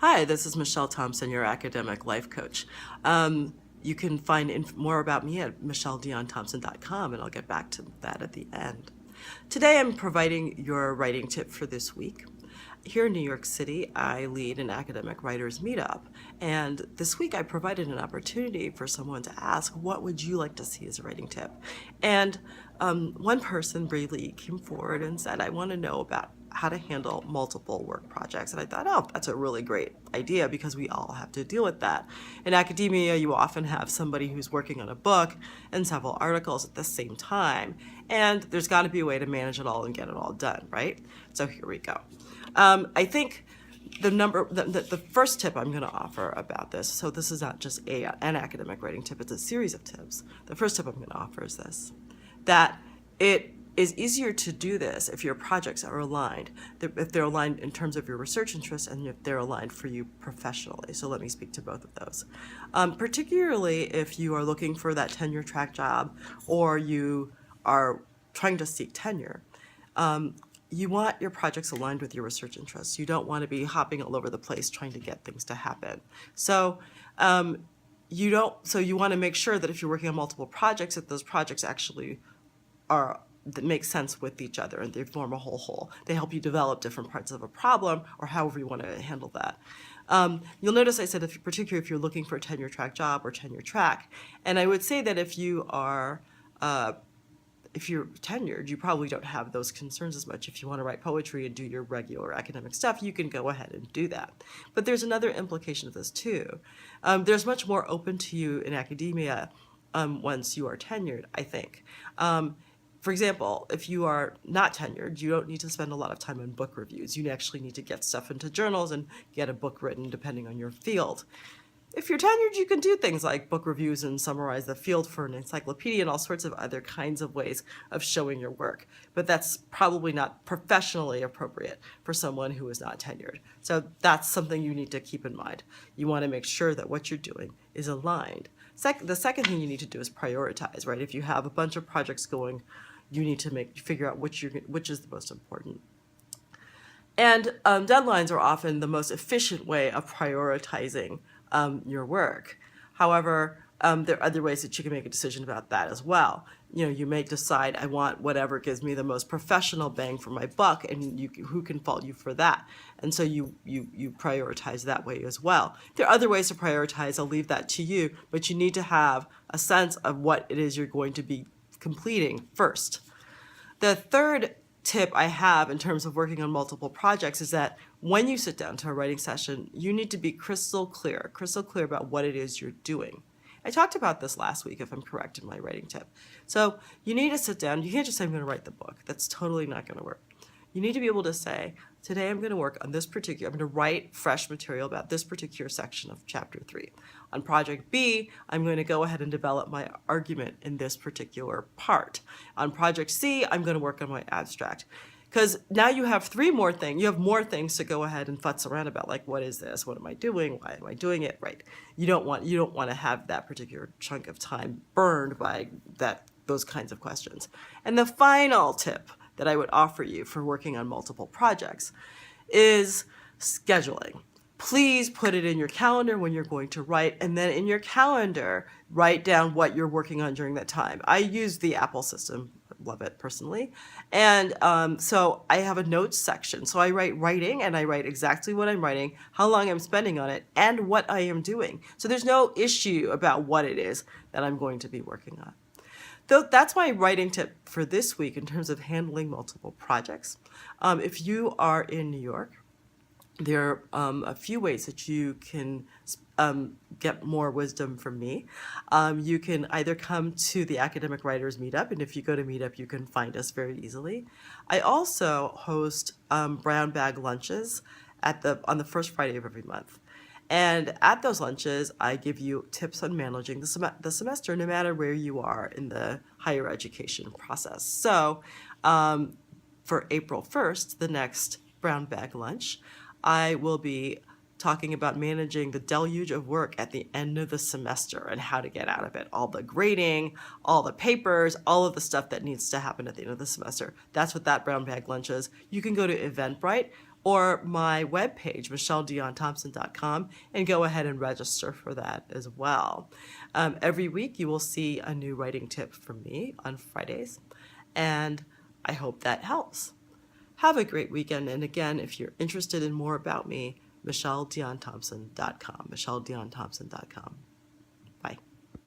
Hi, this is Michelle Thompson, your academic life coach. You can find more about me at michelledionThompson.com, and I'll get back to that at the end. Today I'm providing your writing tip for this week. Here in New York City, I lead an academic writers meetup, and this week I provided an opportunity for someone to ask, what would you like to see as a writing tip? And one person bravely came forward and said, I want to know about how to handle multiple work projects. And I thought, oh, that's a really great idea because we all have to deal with that. In academia, you often have somebody who's working on a book and several articles at the same time. And there's got to be a way to manage it all and get it all done, right? So here we go. I think the first tip I'm going to offer about this, so this is not just an academic writing tip, it's a series of tips. The first tip I'm going to offer is this, that it is easier to do this if your projects are aligned, if they're aligned in terms of your research interests and if they're aligned for you professionally. So let me speak to both of those. Particularly if you are looking for that tenure track job or you are trying to seek tenure, you want your projects aligned with your research interests. You don't want to be hopping all over the place trying to get things to happen. So you want to make sure that if you're working on multiple projects, that those projects actually that make sense with each other and they form a whole. They help you develop different parts of a problem or however you want to handle that. You'll notice I said, particularly if you're looking for a tenure track job or tenure track, and I would say that if you're tenured, you probably don't have those concerns as much. If you want to write poetry and do your regular academic stuff, you can go ahead and do that. But there's another implication of this too. There's much more open to you in academia once you are tenured, I think. For example, if you are not tenured, you don't need to spend a lot of time on book reviews. You actually need to get stuff into journals and get a book written depending on your field. If you're tenured, you can do things like book reviews and summarize the field for an encyclopedia and all sorts of other kinds of ways of showing your work. But that's probably not professionally appropriate for someone who is not tenured. So that's something you need to keep in mind. You want to make sure that what you're doing is aligned. The second thing you need to do is prioritize, right? If you have a bunch of projects going, you need to figure out which is the most important. And deadlines are often the most efficient way of prioritizing your work. However, there are other ways that you can make a decision about that as well. You may decide, I want whatever gives me the most professional bang for my buck, and who can fault you for that? And so you prioritize that way as well. There are other ways to prioritize, I'll leave that to you, but you need to have a sense of what it is you're going to be completing first. The third tip I have in terms of working on multiple projects is that when you sit down to a writing session, you need to be crystal clear about what it is you're doing. I talked about this last week, if I'm correct in my writing tip. So you need to sit down. You can't just say, I'm going to write the book. That's totally not going to work. You need to be able to say, today I'm going to work on I'm going to write fresh material about this particular section of chapter 3. On project B, I'm going to go ahead and develop my argument in this particular part. On project C, I'm going to work on my abstract. Because now you have you have more things to go ahead and futz around about, like, what is this? What am I doing? Why am I doing it? Right. You don't want to have that particular chunk of time burned by those kinds of questions. And the final tip that I would offer you for working on multiple projects is scheduling. Please put it in your calendar when you're going to write, and then in your calendar, write down what you're working on during that time. I use the Apple system. Love it personally. And so I have a notes section. So I write writing, and I write exactly what I'm writing, how long I'm spending on it, and what I am doing. So there's no issue about what it is that I'm going to be working on. So that's my writing tip for this week in terms of handling multiple projects. If you are in New York, there are a few ways that you can get more wisdom from me. You can either come to the Academic Writers Meetup, and if you go to Meetup, you can find us very easily. I also host brown bag lunches on the first Friday of every month. And at those lunches, I give you tips on managing the semester, no matter where you are in the higher education process. So for April 1st, the next brown bag lunch, I will be talking about managing the deluge of work at the end of the semester and how to get out of it. All the grading, all the papers, all of the stuff that needs to happen at the end of the semester. That's what that brown bag lunch is. You can go to Eventbrite or my webpage, michelledionThompson.com, and go ahead and register for that as well. Every week you will see a new writing tip from me on Fridays, and I hope that helps. Have a great weekend, and again, if you're interested in more about me, michelledionThompson.com, michelledionThompson.com.